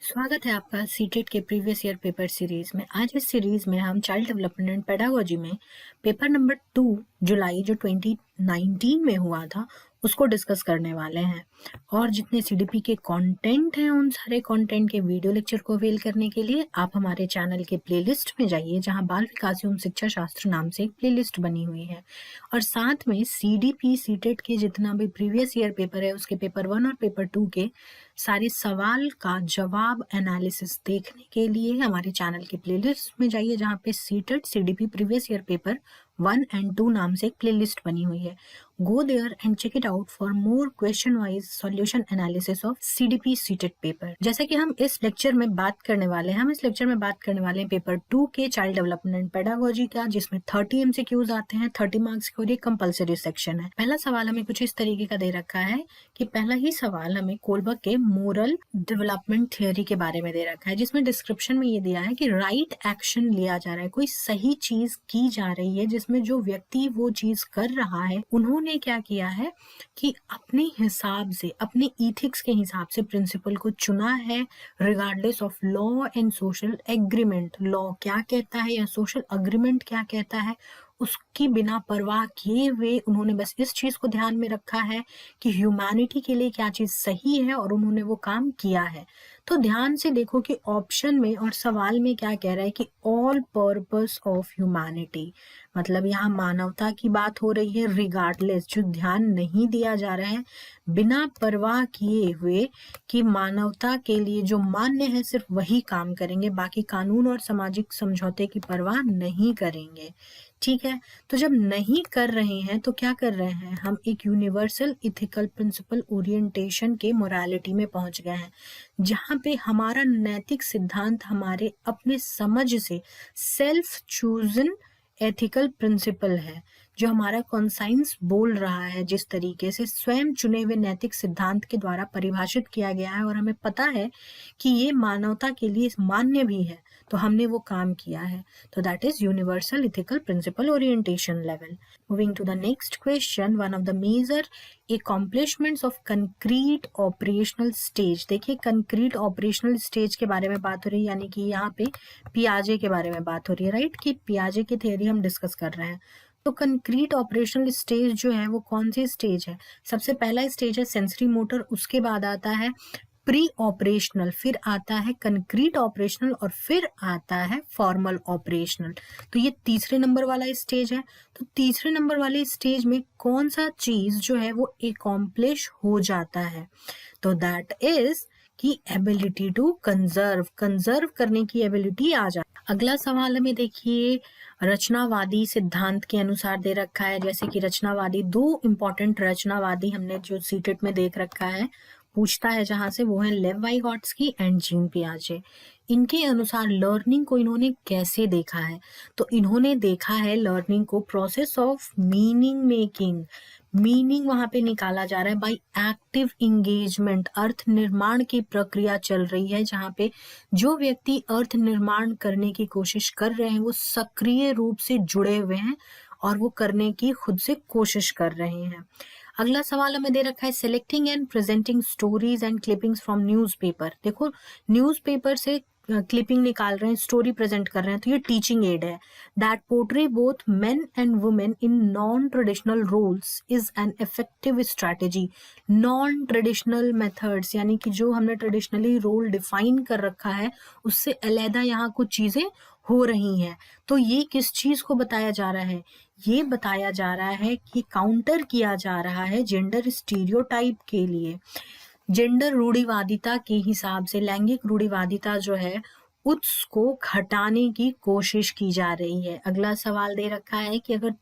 स्वागत है आपका सीटेट के प्रीवियस ईयर पेपर सीरीज में। आज इस सीरीज में हम चाइल्ड डेवलपमेंट एंड पेडागोजी में पेपर नंबर 2 जुलाई जो 2019 में हुआ था उसको डिस्कस करने वाले हैं। और जितने सीडीपी के कंटेंट हैं उन सारे कंटेंट के वीडियो लेक्चर को अवेल करने के लिए आप हमारे चैनल के प्लेलिस्ट में जाइए, जहां बाल विकास एवं शिक्षा शास्त्र नाम से एक प्लेलिस्ट बनी हुई है। और साथ में सीडीपी सीटेट के जितना भी प्रीवियस ईयर पेपर है उसके पेपर 1 और पेपर 2 के सारे सवाल का जवाब एनालिसिस देखने के लिए हमारे चैनल के प्लेलिस्ट में जाइए, जहां पे CTET CDP previous year paper 1 and 2 नाम से एक प्लेलिस्ट बनी हुई है। Go there and check it out for more question wise solution analysis of CDP CTET paper. जैसे कि हम इस लेक्चर में बात करने वाले हैं पेपर 2 के चाइल्ड डेवलपमेंट पेडागोजी का, जिसमें 30 एमसीक्यूज आते हैं, 30 मार्क्स के, और ये कंपल्सरी सेक्शन है। पहला सवाल हमें कुछ इस तरीके का दे रखा है कि पहला ही सवाल हमें कोलबर्ग के मोरल डेवलपमेंट थियोरी के बारे में दे रखा है, जिसमें डिस्क्रिप्शन में ये दिया है कि राइट एक्शन लिया जा रहा है, कोई सही चीज की जा रही है, जिसमें जो व्यक्ति वो चीज कर रहा है उन्होंने क्या किया है कि अपने हिसाब से, अपने इथिक्स के हिसाब से प्रिंसिपल को चुना है, regardless of law and social agreement. Law क्या कहता है या सोशल अग्रीमेंट क्या कहता है, उसकी बिना परवाह किए हुए उन्होंने बस इस चीज को ध्यान में रखा है कि ह्यूमैनिटी के लिए क्या चीज सही है, और उन्होंने वो काम किया है। तो ध्यान से देखो कि ऑप्शन में और सवाल में क्या कह रहा है कि ऑल पर्पस ऑफ ह्यूमैनिटी, मतलब यहाँ मानवता की बात हो रही है। रिगार्डलेस, जो ध्यान नहीं दिया जा रहा है, बिना परवाह किए हुए कि मानवता के लिए जो मान्य है सिर्फ वही काम करेंगे, बाकी कानून और सामाजिक समझौते की परवाह नहीं करेंगे। ठीक है, तो जब नहीं कर रहे हैं तो क्या कर रहे हैं, हम एक यूनिवर्सल इथिकल प्रिंसिपल ओरिएंटेशन के मोरालिटी में पहुंच गए हैं, जहां पे हमारा नैतिक सिद्धांत हमारे अपने समझ से सेल्फ चूजन एथिकल प्रिंसिपल है, जो हमारा कॉन्साइंस बोल रहा है, जिस तरीके से स्वयं चुने हुए नैतिक सिद्धांत के द्वारा परिभाषित किया गया है, और हमें पता है कि ये मानवता के लिए मान्य भी है, तो हमने वो काम किया है। तो that is universal ethical principle orientation level. Moving to the next question, one of the major accomplishments of concrete operational stage. देखिए, कंक्रीट ऑपरेशनल स्टेज के बारे में बात हो रही है, यानी कि यहाँ पे पियाजे के बारे में बात हो रही है, राइट, कि पियाजे की थ्योरी हम डिस्कस कर रहे हैं। तो कंक्रीट ऑपरेशनल स्टेज जो है वो कौन सी स्टेज है? सबसे पहला स्टेज है सेंसरी मोटर, उसके बाद आता है प्री ऑपरेशनल, फिर आता है कंक्रीट ऑपरेशनल, और फिर आता है फॉर्मल ऑपरेशनल। तो ये तीसरे नंबर वाला स्टेज है। तो तीसरे नंबर वाले स्टेज में कौन सा चीज जो है वो एकॉम्प्लिश हो जाता है? तो दैट इज की एबिलिटी टू कंजर्व करने की एबिलिटी आ जाती है। अगला सवाल हमें देखिए रचनावादी सिद्धांत के अनुसार दे रखा है। जैसे कि रचनावादी, दो इंपॉर्टेंट रचनावादी हमने जो सीटेट में देख रखा है, पूछता है जहां से, वो है लेव वाइगॉट्स्की एंड जीन पियाजे। इनके अनुसार लर्निंग को इन्होंने कैसे देखा है? तो इन्होंने देखा है लर्निंग को process of meaning making. Meaning वहां पे निकाला जा रहा है बाय एक्टिव इंगेजमेंट। अर्थ निर्माण की प्रक्रिया चल रही है, जहां पे जो व्यक्ति अर्थ निर्माण करने की कोशिश कर रहे हैं वो सक्रिय रूप से जुड़े हुए हैं और वो करने की खुद से कोशिश कर रहे हैं। अगला सवाल हमें दे रखा है selecting and presenting stories and clippings from newspaper. देखो, न्यूज़पेपर से क्लिपिंग निकाल रहे हैं, स्टोरी प्रेजेंट कर रहे हैं, तो ये टीचिंग एड है। That portray both men and women in non traditional roles is an effective strategy. Non traditional methods, यानी कि जो हमने ट्रेडिशनली रोल डिफाइन कर रखा है उससे अलहदा यहाँ कुछ चीजें हो रही हैं। तो ये किस चीज को बताया जा रहा है? ये बताया जा रहा है कि काउंटर किया जा रहा है जेंडर स्टीरियोटाइप के लिए। जेंडर रूढ़िवादिता के हिसाब से लैंगिक रूढ़िवादिता जो है उसको घटाने की कोशिश की जा रही है। अगला सवाल दे रखा है कि अगर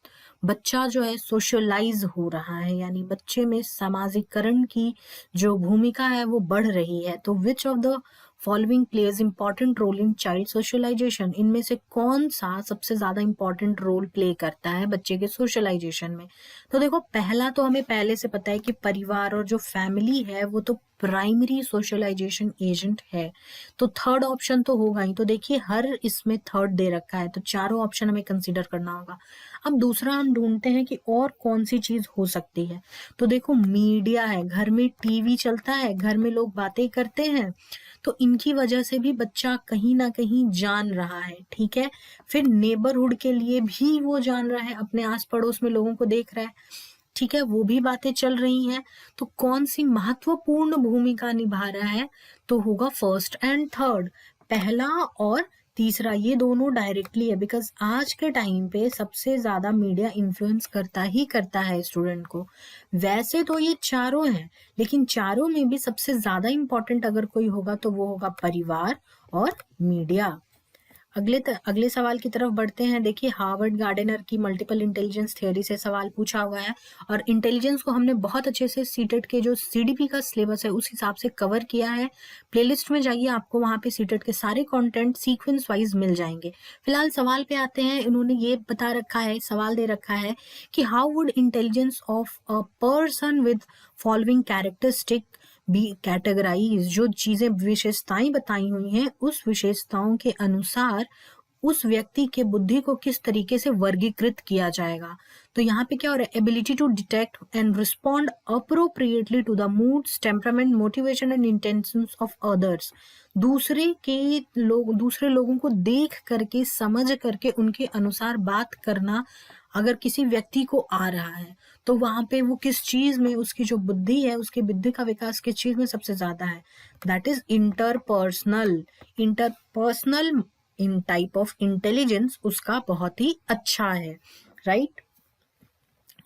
बच्चा जो है सोशलाइज हो रहा है, यानी बच्चे में सामाजिकरण की जो भूमिका है वो बढ़ रही है, तो which of the following plays important role in child socialisation? इनमें से कौन सा सबसे ज्यादा इंपॉर्टेंट रोल प्ले करता है बच्चे के सोशलाइजेशन में? तो देखो, पहला तो हमें पहले से पता है कि परिवार और जो फैमिली है वो तो प्राइमरी सोशलाइजेशन एजेंट है। तो थर्ड ऑप्शन तो होगा ही। तो देखिए हर इसमें थर्ड दे रखा है, तो चारों ऑप्शन हमें कंसीडर करना होगा। अब दूसरा हम ढूंढते हैं कि और कौन सी चीज हो सकती है। तो देखो मीडिया है, घर में टीवी चलता है, घर में लोग बातें करते हैं, तो इनकी वजह से भी बच्चा कहीं ना कहीं जान रहा है। ठीक है, फिर नेबरहुड के लिए भी वो जान रहा है, अपने आस पड़ोस में लोगों को देख रहा है। ठीक है, वो भी बातें चल रही हैं। तो कौन सी महत्वपूर्ण भूमिका निभा रहा है, तो होगा फर्स्ट एंड थर्ड, पहला और तीसरा, ये दोनों डायरेक्टली है। बिकॉज आज के टाइम पे सबसे ज्यादा मीडिया इन्फ्लुएंस करता ही करता है स्टूडेंट को। वैसे तो ये चारों हैं, लेकिन चारों में भी सबसे ज्यादा इंपॉर्टेंट अगर कोई होगा तो वो होगा परिवार और मीडिया। अगले सवाल की तरफ बढ़ते हैं। देखिए हार्वर्ड गार्डनर की मल्टीपल इंटेलिजेंस थ्योरी से सवाल पूछा हुआ है, और इंटेलिजेंस को हमने बहुत अच्छे से सीटेट के जो सीडीपी का सिलेबस है उस हिसाब से कवर किया है। प्लेलिस्ट में जाइए, आपको वहां पे सीटेट के सारे कंटेंट सीक्वेंस वाइज मिल जाएंगे। फिलहाल सवाल पे आते हैं। इन्होंने ये बता रखा है, सवाल दे रखा है कि how would intelligence of a person with following characteristic भी कैटेगराइज। जो चीजें विशेषताएं बताई हुई हैं उस विशेषताओं के अनुसार उस व्यक्ति के बुद्धि को किस तरीके से वर्गीकृत किया जाएगा। तो यहाँ पे क्या हो रहा है, ability to detect and respond appropriately to the moods, temperament, motivation and intentions of others. दूसरे लोगों को देख करके, समझ करके उनके अनुसार बात करना अगर किसी व्यक्ति को आ रहा है, तो वहां पे वो किस चीज में, उसकी जो बुद्धि है, उसकी बुद्धि का विकास किस चीज में सबसे ज्यादा है, that is interpersonal. Interpersonal in type of intelligence उसका बहुत ही अच्छा है, राइट।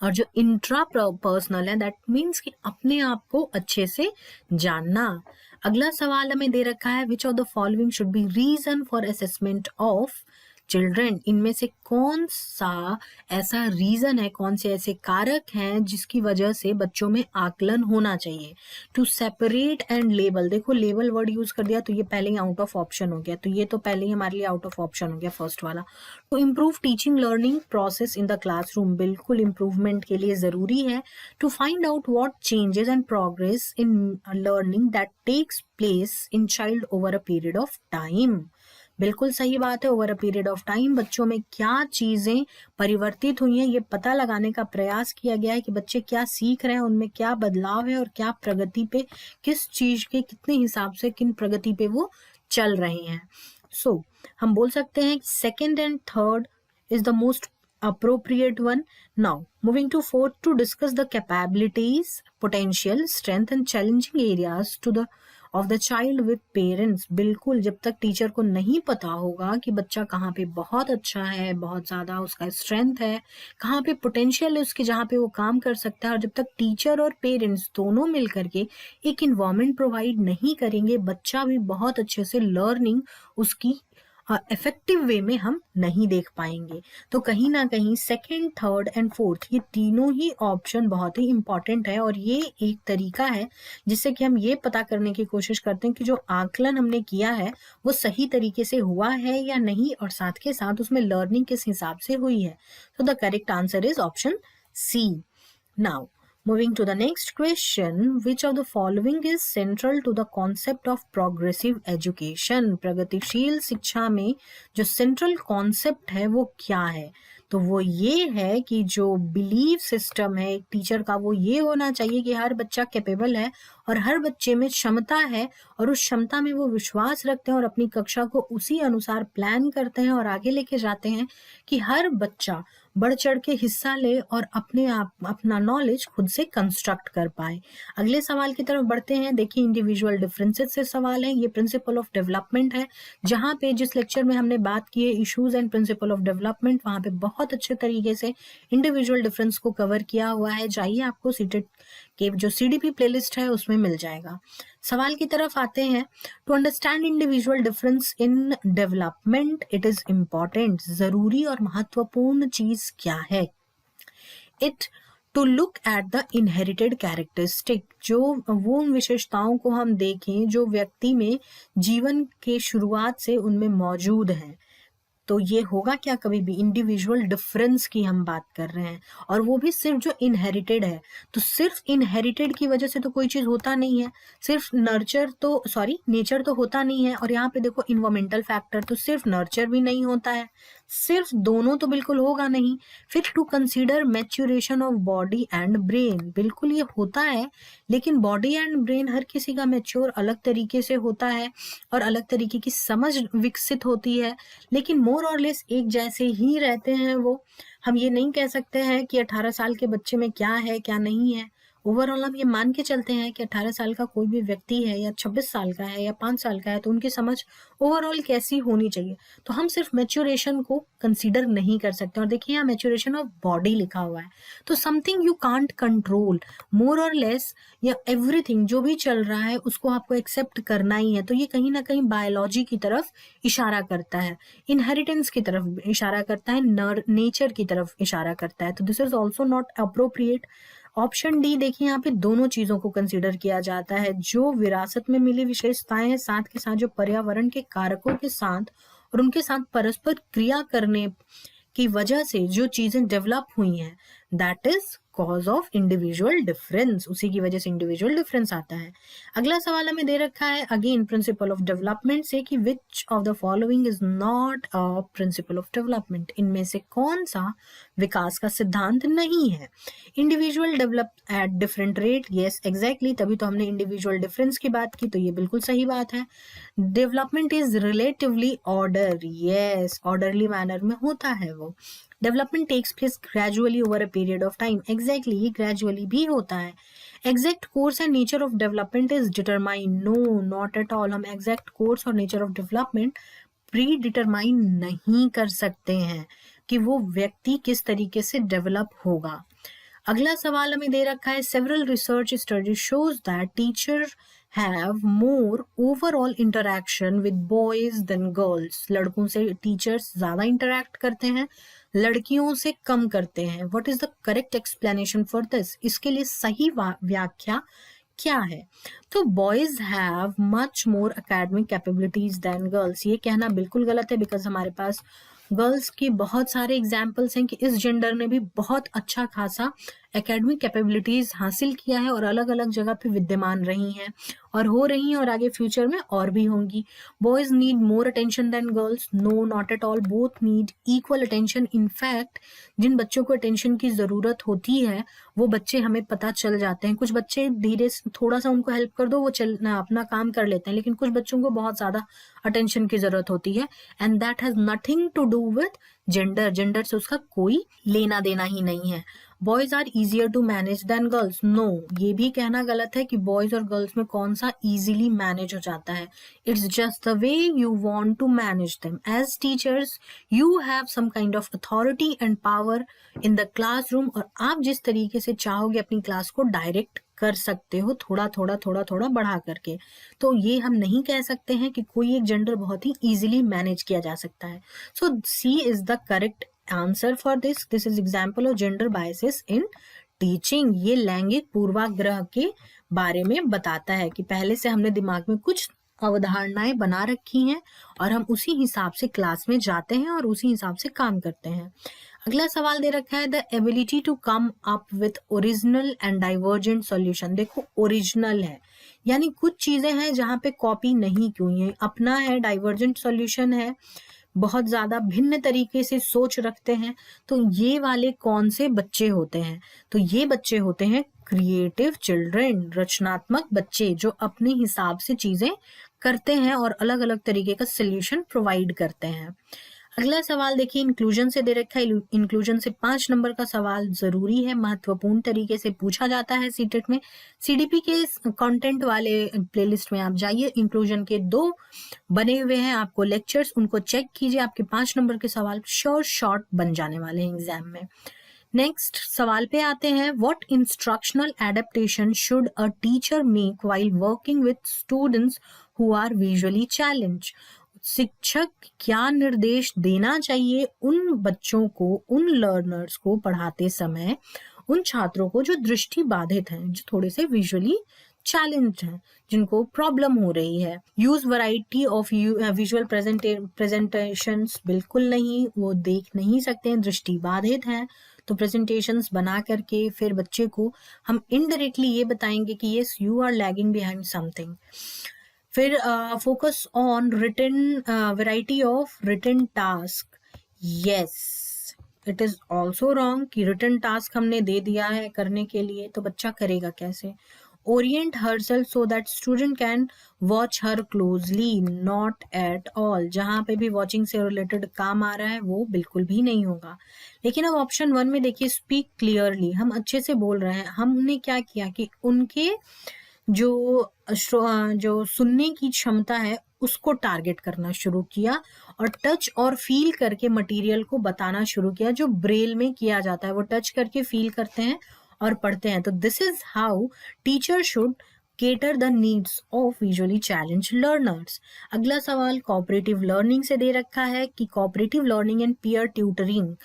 और जो इंट्रा पर्सनल है, दैट मीन्स कि अपने आप को अच्छे से जानना। अगला सवाल हमें दे रखा है, which of the following should be reason for assessment of children. इनमें से कौन सा ऐसा रीजन है, कौन से ऐसे कारक हैं जिसकी वजह से बच्चों में आकलन होना चाहिए। टू सेपरेट एंड लेबल, देखो लेबल वर्ड यूज कर दिया तो ये पहले ही आउट ऑफ ऑप्शन हो गया, तो ये तो पहले ही हमारे लिए आउट ऑफ ऑप्शन हो गया फर्स्ट वाला। To improve teaching learning process in the classroom, बिल्कुल इम्प्रूवमेंट के लिए जरूरी है। To find out what changes and progress in learning that takes place in child over a period of time, बिल्कुल सही बात है। Over a period of time बच्चों में क्या चीजें परिवर्तित हुई हैं, ये पता लगाने का प्रयास किया गया है कि बच्चे क्या सीख रहे हैं, उनमें क्या बदलाव है और क्या प्रगति पे, किस चीज के कितने हिसाब से किन प्रगति पे वो चल रहे हैं। सो हम बोल सकते हैं कि second and third is the most appropriate one. Now moving to fourth, to discuss the capabilities, potential, strength and challenging areas to the of the child with parents। बिल्कुल, जब तक टीचर को नहीं पता होगा कि बच्चा कहाँ पे बहुत अच्छा है, बहुत ज्यादा उसका स्ट्रेंथ है, कहाँ पे पोटेंशियल है उसके, जहाँ पे वो काम कर सकता है, और जब तक टीचर और पेरेंट्स दोनों मिल करके एक इन्वायरमेंट प्रोवाइड नहीं करेंगे, बच्चा भी बहुत अच्छे से लर्निंग उसकी इफेक्टिव वे में हम नहीं देख पाएंगे। तो कहीं ना कहीं सेकंड, थर्ड एंड फोर्थ ये तीनों ही ऑप्शन बहुत ही इंपॉर्टेंट है, और ये एक तरीका है जिससे कि हम ये पता करने की कोशिश करते हैं कि जो आकलन हमने किया है वो सही तरीके से हुआ है या नहीं, और साथ के साथ उसमें लर्निंग किस हिसाब से हुई है। तो the correct answer is option C. Now moving to the next question, which of the following is central to the concept of progressive education। प्रगतिशील शिक्षा में जो central concept है वो क्या है, तो वो ये है कि जो बिलीफ सिस्टम है एक टीचर का वो ये होना चाहिए कि हर बच्चा कैपेबल है और हर बच्चे में क्षमता है, और उस क्षमता में वो विश्वास रखते हैं और अपनी कक्षा को उसी अनुसार प्लान करते हैं और आगे लेके जाते हैं कि हर बच्चा बढ़ चढ़ के हिस्सा ले और अपने आप अपना नॉलेज खुद से कंस्ट्रक्ट कर पाए। अगले सवाल की तरफ बढ़ते हैं। देखिए इंडिविजुअल डिफरेंसेस से सवाल है, ये प्रिंसिपल ऑफ डेवलपमेंट है, जहां पे जिस लेक्चर में हमने बात की है issues and principle of development, वहां पे बहुत अच्छे तरीके से इंडिविजुअल डिफरेंस को कवर किया हुआ है। जाइए, आपको सीटेट के जो सीडीपी प्लेलिस्ट है उसमें मिल जाएगा। सवाल की तरफ आते हैं। To understand individual difference in development it is important, जरूरी और महत्वपूर्ण चीज क्या है, it to look at the inherited characteristic, जो वो विशेषताओं को हम देखें जो व्यक्ति में जीवन के शुरुआत से उनमें मौजूद हैं। तो ये होगा क्या कभी भी, इंडिविजुअल डिफरेंस की हम बात कर रहे हैं, और वो भी सिर्फ जो इनहेरिटेड है। तो सिर्फ इनहेरिटेड की वजह से तो कोई चीज होता नहीं है, सिर्फ नेचर तो होता नहीं है। और यहाँ पे देखो इन्वायरमेंटल फैक्टर, तो सिर्फ नर्चर भी नहीं होता है, सिर्फ दोनों तो बिल्कुल होगा नहीं। फिर to consider maturation of body and brain, बिल्कुल ये होता है, लेकिन बॉडी एंड ब्रेन हर किसी का मैच्योर अलग तरीके से होता है और अलग तरीके की समझ विकसित होती है, लेकिन मोर और लेस एक जैसे ही रहते हैं वो। हम ये नहीं कह सकते हैं कि 18 साल के बच्चे में क्या है क्या नहीं है। ओवरऑल हम ये मान के चलते हैं कि 18 साल का कोई भी व्यक्ति है या 26 साल का है या 5 साल का है, तो उनकी समझ ओवरऑल कैसी होनी चाहिए। तो हम सिर्फ मैच्योरेशन को कंसीडर नहीं कर सकते। और देखिए यहाँ मैच्योरेशन ऑफ बॉडी लिखा हुआ है, तो समथिंग यू कांट कंट्रोल, मोर और लेस या एवरीथिंग जो भी चल रहा है उसको आपको एक्सेप्ट करना ही है। तो ये कहीं ना कहीं बायोलॉजी की तरफ इशारा करता है, इनहेरिटेंस की तरफ इशारा करता है, नेचर की तरफ इशारा करता है। तो this is also not appropriate. Option D देखिए, यहाँ पे दोनों चीजों को कंसीडर किया जाता है, जो विरासत में मिली विशेषताएं हैं, साथ के साथ जो पर्यावरण के कारकों के साथ और उनके साथ परस्पर क्रिया करने की वजह से जो चीजें डेवलप हुई हैं, that is cause of individual difference, उसी की वजह से इंडिविजुअल डिफरेंस आता है। अगला सवाल हमें दे रखा है अगेन प्रिंसिपल ऑफ डेवलपमेंट से, कि विच of the following is not a principle of development, इनमें से कौन सा विकास का सिद्धांत नहीं है। Individual develop at different rate, yes exactly, तभी तो हमने इंडिविजुअल डिफरेंस की बात की, तो ये बिल्कुल सही बात है। Development is relatively order, yes orderly manner में होता है वो। Development takes place gradually over a period of time, exactly ये ग्रेजुअली भी होता है। Exact course and nature of development is determine, no not at all, हम एग्जैक्ट कोर्स और nature of development predetermine नहीं कर सकते हैं कि वो व्यक्ति किस तरीके से डेवलप होगा। अगला सवाल हमें दे रखा है, several research study shows that teacher have more overall interaction with boys than girls, लड़कों से टीचर्स ज्यादा इंटरेक्ट करते हैं, लड़कियों से कम करते हैं। What is the correct explanation for this, इसके लिए सही व्याख्या क्या है। तो boys have much more academic capabilities than girls, ये कहना बिल्कुल गलत है, बिकॉज हमारे पास गर्ल्स की बहुत सारे एग्जाम्पल्स हैं कि इस जेंडर ने भी बहुत अच्छा खासा एकेडमिक कैपेबिलिटीज हासिल किया है और अलग अलग जगह पे विद्यमान रही हैं और हो रही हैं और आगे फ्यूचर में और भी होंगी। Boys need more attention than girls, no not at all, both need equal attention. In fact जिन बच्चों को अटेंशन की जरूरत होती है वो बच्चे हमें पता चल जाते हैं। कुछ बच्चे धीरे थोड़ा सा उनको हेल्प कर दो वो अपना काम कर लेते हैं, लेकिन कुछ बच्चों को बहुत ज्यादा अटेंशन की जरूरत होती है, and that has nothing to do with gender, gender से उसका कोई लेना देना ही नहीं है। Boys are easier to manage than girls, no ये भी कहना गलत है कि बॉयज और गर्ल्स में कौन सा इजीली मैनेज हो जाता है। It's just the way you want to manage them. As teachers you have some kind of authority and power in the classroom, और आप जिस तरीके से चाहोगे अपनी क्लास को डायरेक्ट कर सकते हो, थोड़ा थोड़ा थोड़ा थोड़ा बढ़ा करके। तो ये हम नहीं कह सकते हैं कि कोई एक जेंडर बहुत ही इजीली मैनेज किया जा सकता है। So C is the correct answer for this. This is example of gender biases in teaching. ये लैंगिक पूर्वाग्रह के बारे में बताता है कि पहले से हमने दिमाग में कुछ अवधारणाएं बना रखी हैं और हम उसी हिसाब से क्लास में जाते हैं और उसी हिसाब से काम करते हैं। अगला सवाल दे रखा है, the ability to come up with original and divergent solution. देखो ओरिजिनल है यानी कुछ चीजें हैं जहां पे कॉपी नहीं की हुई है, अपना है, डाइवर्जेंट सॉल्यूशन है, बहुत ज्यादा भिन्न तरीके से सोच रखते हैं। तो ये वाले कौन से बच्चे होते हैं, तो ये बच्चे होते हैं क्रिएटिव चिल्ड्रन, रचनात्मक बच्चे जो अपने हिसाब से चीजें करते हैं और अलग अलग तरीके का सोल्यूशन प्रोवाइड करते हैं। अगला सवाल देखिए, इंक्लूजन से दे रखा है। इंक्लूजन से 5 नंबर का सवाल जरूरी है, महत्वपूर्ण तरीके से पूछा जाता है सीटेट में। सीडीपी के कंटेंट वाले प्लेलिस्ट में आप जाइए, इंक्लूजन के 2 बने हुए हैं आपको लेक्चर्स, उनको चेक कीजिए। आपके 5 नंबर के सवाल श्योर शॉर्ट बन जाने वाले हैं एग्जाम में। नेक्स्ट सवाल पे आते हैं, what instructional adaptation should a teacher make while working with students who are visually challenged. शिक्षक क्या निर्देश देना चाहिए उन बच्चों को, उन लर्नर्स को पढ़ाते समय, उन छात्रों को जो दृष्टि बाधित हैं, जो थोड़े से विजुअली चैलेंज हैं, जिनको प्रॉब्लम हो रही है। Use variety of visual presentations, बिल्कुल नहीं, वो देख नहीं सकते हैं, दृष्टि बाधित है। तो प्रेजेंटेशंस बना करके फिर बच्चे को हम इनडायरेक्टली ये बताएंगे कि yes you are lagging behind something. फिर focus on written variety of written task. Yes, it is also wrong कि रिटन टास्क हमने दे दिया है करने के लिए, तो बच्चा करेगा कैसे। Orient herself so that student can watch her closely, not at all. जहां पे भी वॉचिंग से रिलेटेड काम आ रहा है वो बिल्कुल भी नहीं होगा। लेकिन अब ऑप्शन 1 में देखिए, स्पीक क्लियरली, हम अच्छे से बोल रहे हैं। हमने क्या किया कि उनके जो सुनने की क्षमता है उसको टारगेट करना शुरू किया और टच और फील करके मटेरियल को बताना शुरू किया। जो ब्रेल में किया जाता है वो टच करके फील करते हैं और पढ़ते हैं। तो this is how teacher should cater the needs of visually challenged learners। अगला सवाल कोऑपरेटिव लर्निंग से दे रखा है कि cooperative learning and peer tutoring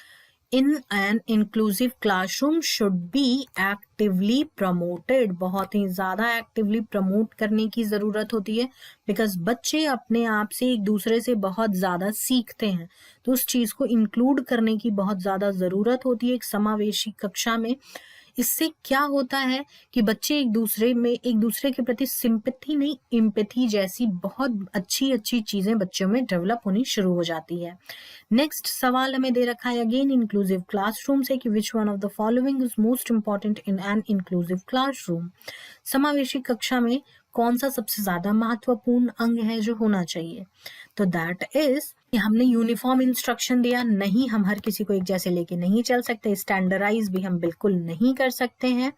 in an inclusive classroom should be actively promoted। बहुत ही ज्यादा एक्टिवली प्रमोट करने की जरूरत होती है, बिकॉज बच्चे अपने आप से एक दूसरे से बहुत ज्यादा सीखते हैं। तो उस चीज को इंक्लूड करने की बहुत ज्यादा जरूरत होती है एक समावेशी कक्षा में। इससे क्या होता है कि बच्चे एक दूसरे के प्रति सिंपैथी नहीं, एम्पैथी जैसी बहुत अच्छी अच्छी चीजें बच्चों में डेवलप होनी शुरू हो जाती है। नेक्स्ट सवाल हमें दे रखा है अगेन इंक्लूसिव क्लासरूम से कि विच one of the following is most important in an inclusive classroom. समावेशी कक्षा में कौन सा सबसे ज्यादा महत्वपूर्ण अंग है जो होना चाहिए। तो दैट इज हमने यूनिफॉर्म इंस्ट्रक्शन दिया, नहीं हम हर किसी को एक जैसे लेके नहीं चल सकते, स्टैंडर्डाइज भी हम बिल्कुल नहीं कर सकते हैं।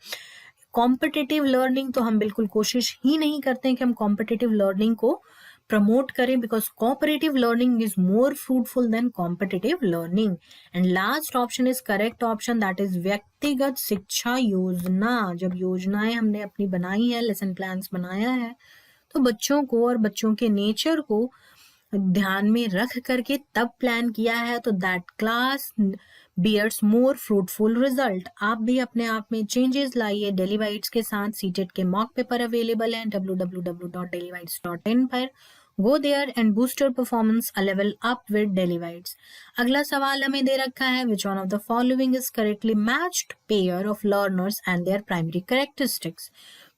कॉम्पिटिटिव लर्निंग तो हम बिल्कुल कोशिश ही नहीं करते हैं कि हम कॉम्पिटिटिव लर्निंग को प्रमोट करें, because cooperative learning is more fruitful than competitive learning. And last option is correct option, that is व्यक्तिगत शिक्षा योजना। जब योजनाएं हमने अपनी बनाई है, लेसन प्लान्स बनाया है, तो बच्चों को और बच्चों के नेचर को ध्यान में रख करके तब प्लान किया है, तो that class bears more fruitful result. आप भी अपने आप में चेंजेस लाइए। डेली वाइट्स के साथ सीटेट के मॉक पेपर अवेलेबल हैं www.dailybites.in पर। Go there and boost your performance a level up with Daily Bites. अगला सवाल हमें दे रखा है which one of the following is correctly matched pair of learners and their primary characteristics.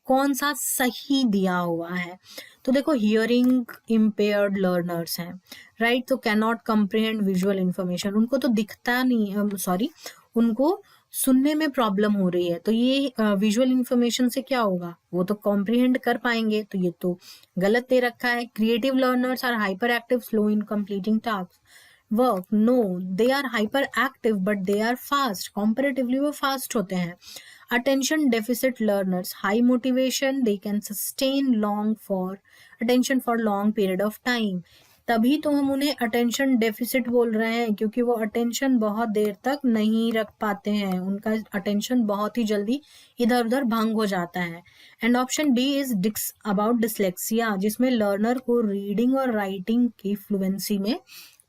कौन सा सही दिया हुआ है। तो देखो, हियरिंग इम्पेयर्ड लर्नर्स हैं, राइट, तो can not comprehend visual information, उनको तो दिखता नहीं, सॉरी उनको सुनने में प्रॉब्लम हो रही है, तो ये विजुअल इंफॉर्मेशन से क्या होगा, वो तो कॉम्प्रिहेंड कर पाएंगे, तो ये तो गलत दे रखा है। Creative learners are hyperactive, slow in completing task work. No, they are hyperactive but they are fast, comparatively वो फास्ट होते हैं। Attention deficit learners, high motivation, they can sustain attention for long period of time। तभी तो हम उन्हें attention deficit बोल रहे हैं, क्योंकि वो अटेंशन बहुत देर तक नहीं रख पाते हैं, उनका अटेंशन बहुत ही जल्दी इधर उधर भंग हो जाता है। And option D is about dyslexia, जिसमें लर्नर को रीडिंग और राइटिंग की फ्लुएंसी में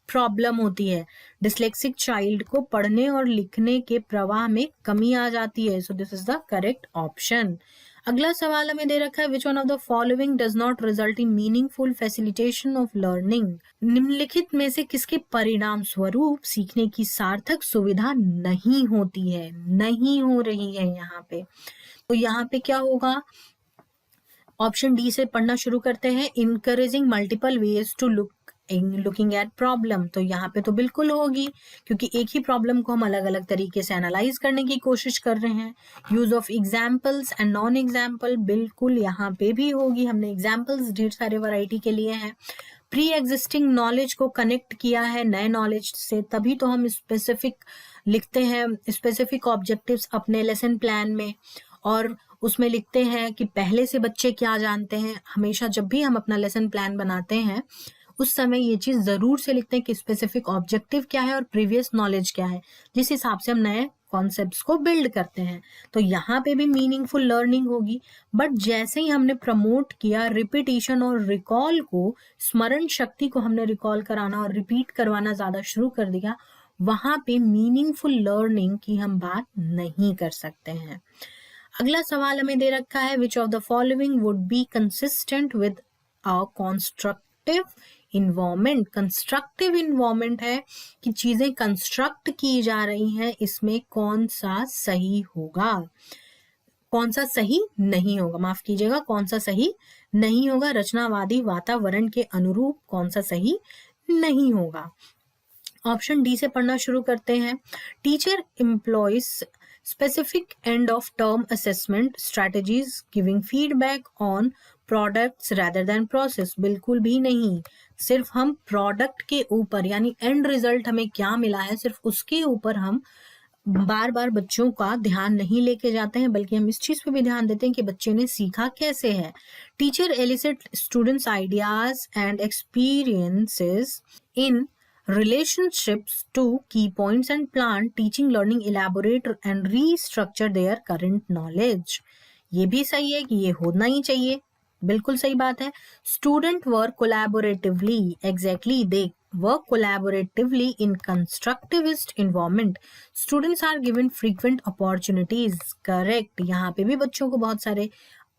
प्रॉब्लम होती है। डिसलेक्सिक चाइल्ड को पढ़ने और लिखने के प्रवाह में कमी आ जाती है। So this is the correct option. अगला सवाल हमें दे रखा है which one of the following does not result in meaningful facilitation of learning. निम्नलिखित में से किसके परिणाम स्वरूप सीखने की सार्थक सुविधा नहीं होती है, नहीं हो रही है यहाँ पे। तो यहाँ पे क्या होगा, ऑप्शन डी से पढ़ना शुरू करते हैं। Encouraging multiple ways to looking at problem, तो यहाँ पे तो बिल्कुल होगी, क्योंकि एक ही प्रॉब्लम को हम अलग अलग तरीके से एनालाइज करने की कोशिश कर रहे हैं। Use of examples and non example, बिल्कुल यहाँ पे भी होगी, हमने एग्जाम्पल्स ढेर सारे वैरायटी के लिए हैं। प्री एग्जिस्टिंग नॉलेज को कनेक्ट किया है नए नॉलेज से, तभी तो हम स्पेसिफिक लिखते हैं, स्पेसिफिक ऑब्जेक्टिव्स अपने लेसन प्लान में, और उसमें लिखते हैं कि पहले से बच्चे क्या जानते हैं। हमेशा जब भी हम अपना लेसन प्लान बनाते हैं उस समय ये चीज जरूर से लिखते हैं कि स्पेसिफिक ऑब्जेक्टिव क्या है और प्रीवियस नॉलेज क्या है, जिस हिसाब से हम नए कॉन्सेप्ट्स को बिल्ड करते हैं। तो यहाँ पे भी मीनिंगफुल लर्निंग होगी। बट जैसे ही हमने प्रमोट किया रिपीटिशन और रिकॉल को, स्मरण शक्ति को हमने रिकॉल कराना और रिपीट करवाना ज्यादा शुरू कर दिया, वहां पे मीनिंगफुल लर्निंग की हम बात नहीं कर सकते हैं। अगला सवाल हमें दे रखा है, which of the following would be consistent with a constructive environment. Constructive environment है कि चीजें कंस्ट्रक्ट की जा रही हैं, इसमें कौन सा सही होगा, कौन सा सही नहीं होगा, माफ कीजिएगा, कौन सा सही नहीं होगा, रचनावादी वातावरण के अनुरूप कौन सा सही नहीं होगा। ऑप्शन डी से पढ़ना शुरू करते हैं। Teacher employees specific end of term assessment strategies giving feedback on products rather than process. बिल्कुल भी नहीं, सिर्फ हम प्रोडक्ट के ऊपर यानी एंड रिजल्ट हमें क्या मिला है सिर्फ उसके ऊपर हम बार बार बच्चों का ध्यान नहीं लेके जाते हैं, बल्कि हम इस चीज पे भी ध्यान देते हैं कि बच्चे ने सीखा कैसे है। Teacher elicit students ideas and experiences in relationships to key points and plan teaching learning elaborate and restructure their current knowledge। ये भी सही है कि ये होना ही चाहिए, बिल्कुल सही बात है। Student work collaboratively, exactly, they work collaboratively in constructivist environment। Students are given frequent opportunities, correct। यहाँ पे भी बच्चों को बहुत सारे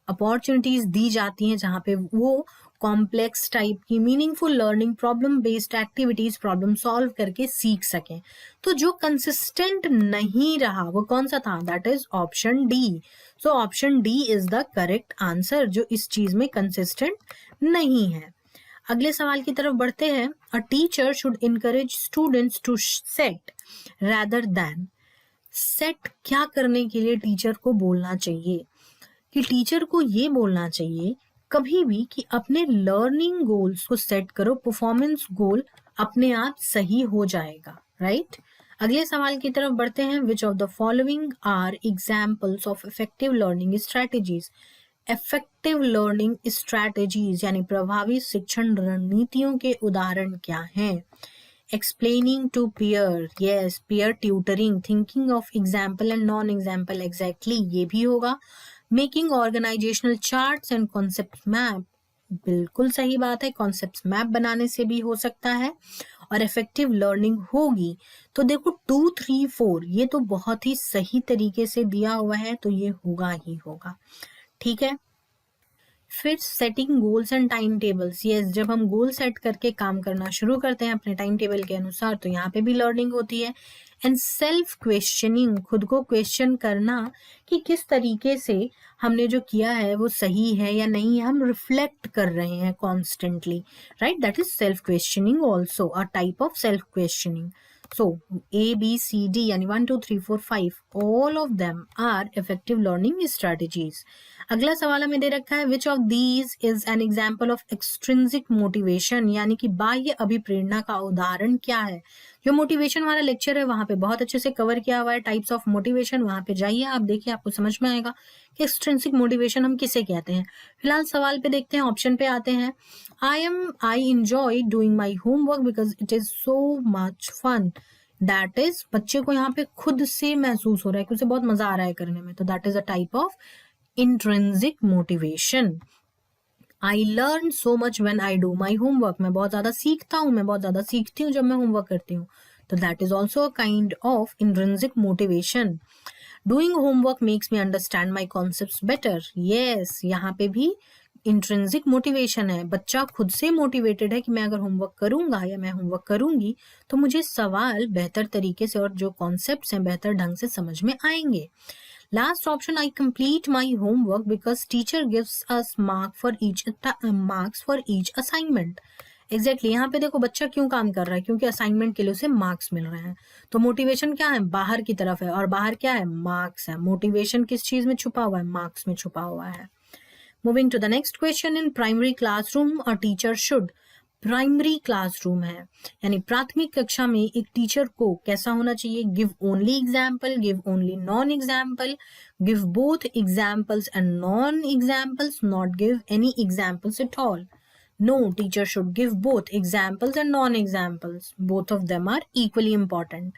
अपॉर्चुनिटीज दी जाती हैं जहाँ पे वो कॉम्प्लेक्स टाइप की meaningful learning problem based activities problem solve करके सीख सकें। तो जो कंसिस्टेंट नहीं रहा वो कौन सा था, that is option D. So option D is the correct answer, जो इस चीज में कंसिस्टेंट नहीं है। अगले सवाल की तरफ बढ़ते हैं। A teacher should encourage students to set rather than. Set क्या करने के लिए टीचर को बोलना चाहिए, कि टीचर को ये बोलना चाहिए कभी भी कि अपने लर्निंग गोल्स को सेट करो, परफॉर्मेंस गोल अपने आप सही हो जाएगा, राइट। अगले सवाल की तरफ बढ़ते हैं। Which of the following are examples of effective learning strategies. Effective learning strategies यानी प्रभावी शिक्षण रणनीतियों के उदाहरण क्या हैं। Explaining to peer, yes, peer tutoring, thinking of example and non example, exactly, ये भी होगा। Making organisational charts and concept map, बिल्कुल सही बात है, कॉन्सेप्ट मैप बनाने से भी हो सकता है। और इफेक्टिव लर्निंग होगी तो देखो 2, 3, 4 ये तो बहुत ही सही तरीके से दिया हुआ है, तो ये होगा ही होगा, ठीक है। फिर setting goals and time tables, yes, जब हम गोल सेट करके काम करना शुरू करते हैं अपने टाइम टेबल के अनुसार तो यहाँ पे भी लर्निंग होती है। एंड सेल्फ क्वेश्चनिंग, खुद को क्वेश्चन करना कि किस तरीके से हमने जो किया है वो सही है या नहीं है, हम रिफ्लेक्ट कर रहे हैं constantly, right, that is self questioning also a type of self questioning. So A, B, C, D यानी 1, 2, 3, 4, 5 all of them are effective learning strategies। अगला सवाल हमें दे रखा है which of these is an example of extrinsic motivation यानी कि बाह्य अभिप्रेरणा का उदाहरण क्या है। जो मोटिवेशन वाला लेक्चर है वहां पे बहुत अच्छे से कवर किया हुआ है, टाइप्स ऑफ मोटिवेशन, वहां पे जाइए आप देखिए, आपको समझ में आएगा कि एक्सट्रिंसिक मोटिवेशन हम किसे कहते हैं। फिलहाल सवाल पे देखते हैं, ऑप्शन पे आते हैं। I enjoy doing my homework because it is so much fun. That is बच्चे को यहाँ पे खुद से महसूस हो रहा है कि उसे बहुत मजा आ रहा है करने में, तो that is a type of intrinsic motivation. I learn so much when I do my homework, मैं बहुत ज्यादा सीखता हूँ, मैं बहुत ज्यादा सीखती हूँ जब मैं होमवर्क करती हूँ, तो that is also a kind of intrinsic motivation. Doing homework makes me understand my concept better, yes, यहाँ पे भी इंट्रिंसिक मोटिवेशन है, बच्चा खुद से मोटिवेटेड है कि मैं अगर होमवर्क करूंगा या मैं होमवर्क करूंगी तो मुझे सवाल बेहतर तरीके से और जो कॉन्सेप्ट्स हैं बेहतर ढंग से समझ में आएंगे। Last option, I complete my homework because teacher gives us marks for each assignment. Exactly, यहाँ पे देखो बच्चा क्यों काम कर रहा है, क्योंकि असाइनमेंट के लिए उसे मार्क्स मिल रहे हैं। तो मोटिवेशन क्या है, बाहर की तरफ है, और बाहर क्या है, मार्क्स है। मोटिवेशन किस चीज में छुपा हुआ है, मार्क्स में छुपा हुआ है। Moving to the next question, in primary classroom a teacher should, primary classroom है यानी प्राथमिक कक्षा में एक टीचर को कैसा होना चाहिए, give only example, give only non example, give both examples and non examples, not give any examples at all. No, teacher should give both examples and non-examples. Both of them are equally important.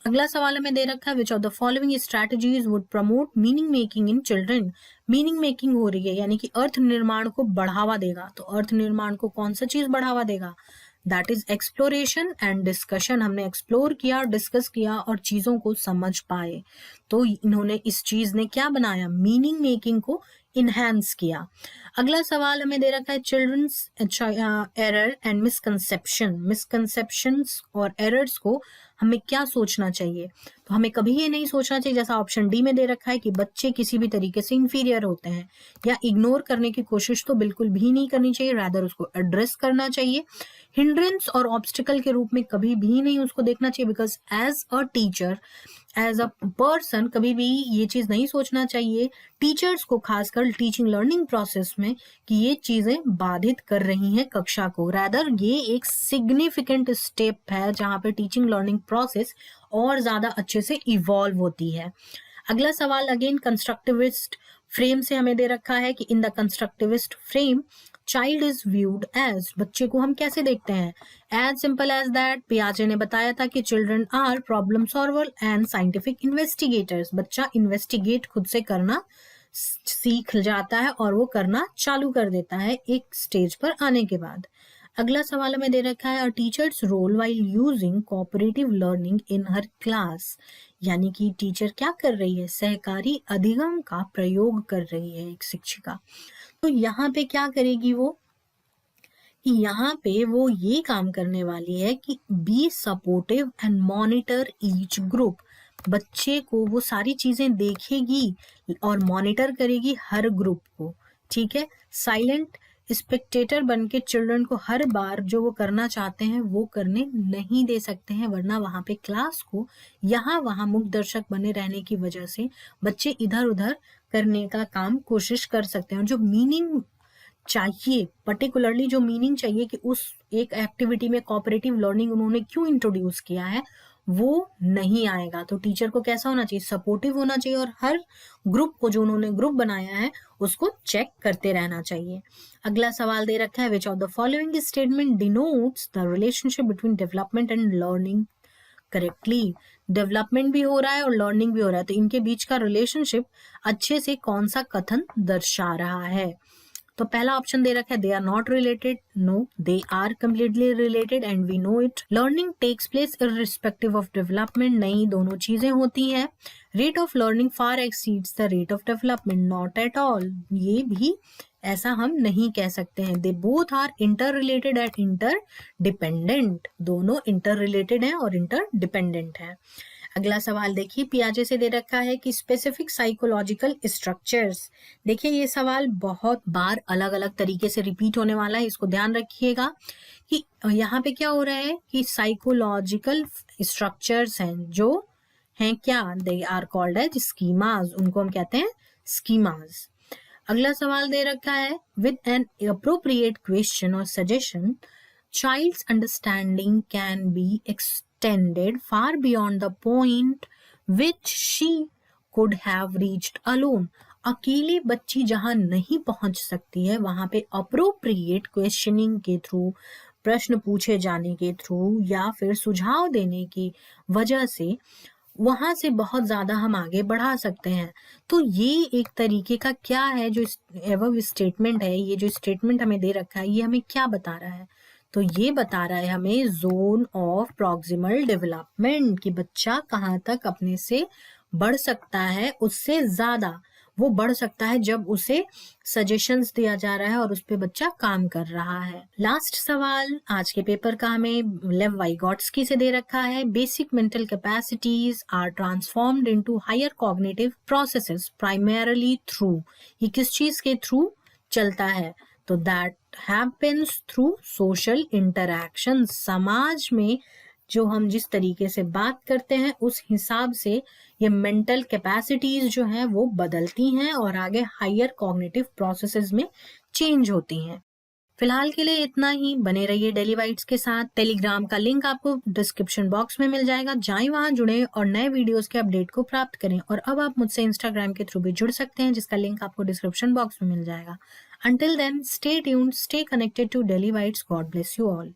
अगला सवाल हमें दे रखा है, which of the following strategies would promote meaning making in children? Meaning making हो रही है यानी कि अर्थ निर्माण को बढ़ावा देगा, तो अर्थ निर्माण को कौन सा चीज बढ़ावा देगा, that is exploration and discussion. हमने एक्सप्लोर किया, डिस्कस किया और चीज़ों को समझ पाए। तो इन्होंने इस चीज़ ने क्या बनाया, मीनिंग मेकिंग को इन्हेंस किया। अगला सवाल हमें दे रखा है चिल्ड्रंस एरर एंड मिसकंसेप्शंस और एरर्स को हमें क्या सोचना चाहिए। तो हमें कभी ये नहीं सोचना चाहिए, जैसा ऑप्शन डी में दे रखा है, कि बच्चे किसी भी तरीके से इंफीरियर होते हैं, या इग्नोर करने की कोशिश तो बिल्कुल भी नहीं करनी चाहिए, रादर उसको एड्रेस करना चाहिए। हिंड्रेंस और ऑब्स्टिकल के रूप में कभी भी नहीं उसको देखना चाहिए, because as a teacher, as a person कभी भी ये चीज नहीं सोचना चाहिए टीचर्स को, खासकर टीचिंग लर्निंग प्रोसेस में, कि ये चीजें बाधित कर रही हैं कक्षा को। रादर ये एक सिग्निफिकेंट स्टेप है जहां पे टीचिंग लर्निंग प्रोसेस और ज्यादा अच्छे से इवॉल्व होती है। अगला सवाल अगेन कंस्ट्रक्टिविस्ट फ्रेम से हमें दे रखा है कि in the constructivist frame child is viewed as, बच्चे को हम कैसे देखते हैं, एज सिंपल एज दैट। पियाजे ने बताया था कि children are problem solver and scientific investigators. बच्चा इन्वेस्टिगेट खुद से करना सीख जाता है और वो करना चालू कर देता है एक स्टेज पर आने के बाद। अगला सवाल हमें दे रखा है a teacher's role while using cooperative learning in her class, यानी कि टीचर क्या कर रही है, सहकारी अधिगम का प्रयोग कर रही है एक शिक्षिका। तो यहाँ पे क्या करेगी वो, कि यहाँ पे वो ये काम करने वाली है कि be supportive and monitor each group. बच्चे को वो सारी चीजें देखेगी और मॉनिटर करेगी हर ग्रुप को, ठीक है। साइलेंट स्पेक्टेटर बन के चिल्ड्रन को हर बार जो वो करना चाहते हैं वो करने नहीं दे सकते हैं, वरना वहां पे क्लास को यहाँ वहां मुख्य दर्शक बने रहने की वजह से बच्चे इधर उधर करने का काम कोशिश कर सकते हैं। और जो मीनिंग चाहिए, पर्टिकुलरली जो मीनिंग चाहिए कि उस एक एक्टिविटी में कोऑपरेटिव लर्निंग उन्होंने क्यों इंट्रोड्यूस किया है, वो नहीं आएगा। तो टीचर को कैसा होना चाहिए, सपोर्टिव होना चाहिए, और हर ग्रुप को जो उन्होंने ग्रुप बनाया है उसको चेक करते रहना चाहिए। अगला सवाल दे रखा है which of the following statement denotes the relationship between development and learning correctly. Development भी हो रहा है और लर्निंग भी हो रहा है, तो इनके बीच का रिलेशनशिप अच्छे से कौन सा कथन दर्शा रहा है। तो पहला ऑप्शन दे रखा है they are not related, no they are completely related and we know it. Learning takes place irrespective of development, नहीं, दोनों चीजें होती हैं। Rate of learning far exceeds the rate of development, not at all, ये भी ऐसा हम नहीं कह सकते हैं। They both are interrelated and interdependent, दोनों इंटर रिलेटेड हैं और इंटर डिपेंडेंट है। अगला सवाल देखिए पियाजे से दे रखा है कि स्पेसिफिक साइकोलॉजिकल स्ट्रक्चर्स। देखिए ये सवाल बहुत बार अलग अलग तरीके से रिपीट होने वाला है, इसको ध्यान रखिएगा कि यहाँ पे क्या हो रहा है कि साइकोलॉजिकल स्ट्रक्चर्स हैं जो हैं क्या, they are called as schemas, उनको हम कहते हैं स्कीमाज। अगला सवाल दे रखा है विद एन अप्रोप्रिएट क्वेश्चन और suggestion child's understanding can be extended far beyond the point which she could have reached alone। अकेली बच्ची जहां नहीं पहुंच सकती है वहां पे अप्रोप्रिएट क्वेश्चनिंग के थ्रू, प्रश्न पूछे जाने के थ्रू या फिर सुझाव देने की वजह से वहां से बहुत ज्यादा हम आगे बढ़ा सकते हैं। तो ये एक तरीके का क्या है जो एवं स्टेटमेंट है, ये जो स्टेटमेंट हमें दे रखा है ये हमें क्या बता रहा है, तो ये बता रहा है हमें जोन ऑफ प्रॉक्सिमल डेवलपमेंट, कि बच्चा कहाँ तक अपने से बढ़ सकता है, उससे ज्यादा वो बढ़ सकता है जब उसे सजेशंस दिया जा रहा है और उस पे बच्चा काम कर रहा है। लास्ट सवाल आज के पेपर का हमें लेव वाइगॉट्स्की से दे रखा है basic mental capacities are transformed into higher cognitive processes primarily through, ये किस चीज के थ्रू चलता है, तो that happens through social interaction. समाज में जो हम जिस तरीके से बात करते हैं उस हिसाब से ये मेंटल कैपेसिटीज जो हैं वो बदलती हैं और आगे हायर कॉग्निटिव प्रोसेसेस में चेंज होती हैं। फिलहाल के लिए इतना ही, बने रहिए डेली बाइट्स के साथ। टेलीग्राम का लिंक आपको डिस्क्रिप्शन बॉक्स में मिल जाएगा, जाएं वहां जुड़े और नए वीडियोस के अपडेट को प्राप्त करें। और अब आप मुझसे इंस्टाग्राम के थ्रू भी जुड़ सकते हैं जिसका लिंक आपको डिस्क्रिप्शन बॉक्स में मिल जाएगा। Until then, stay tuned, stay connected to Daily Bites. God bless you all.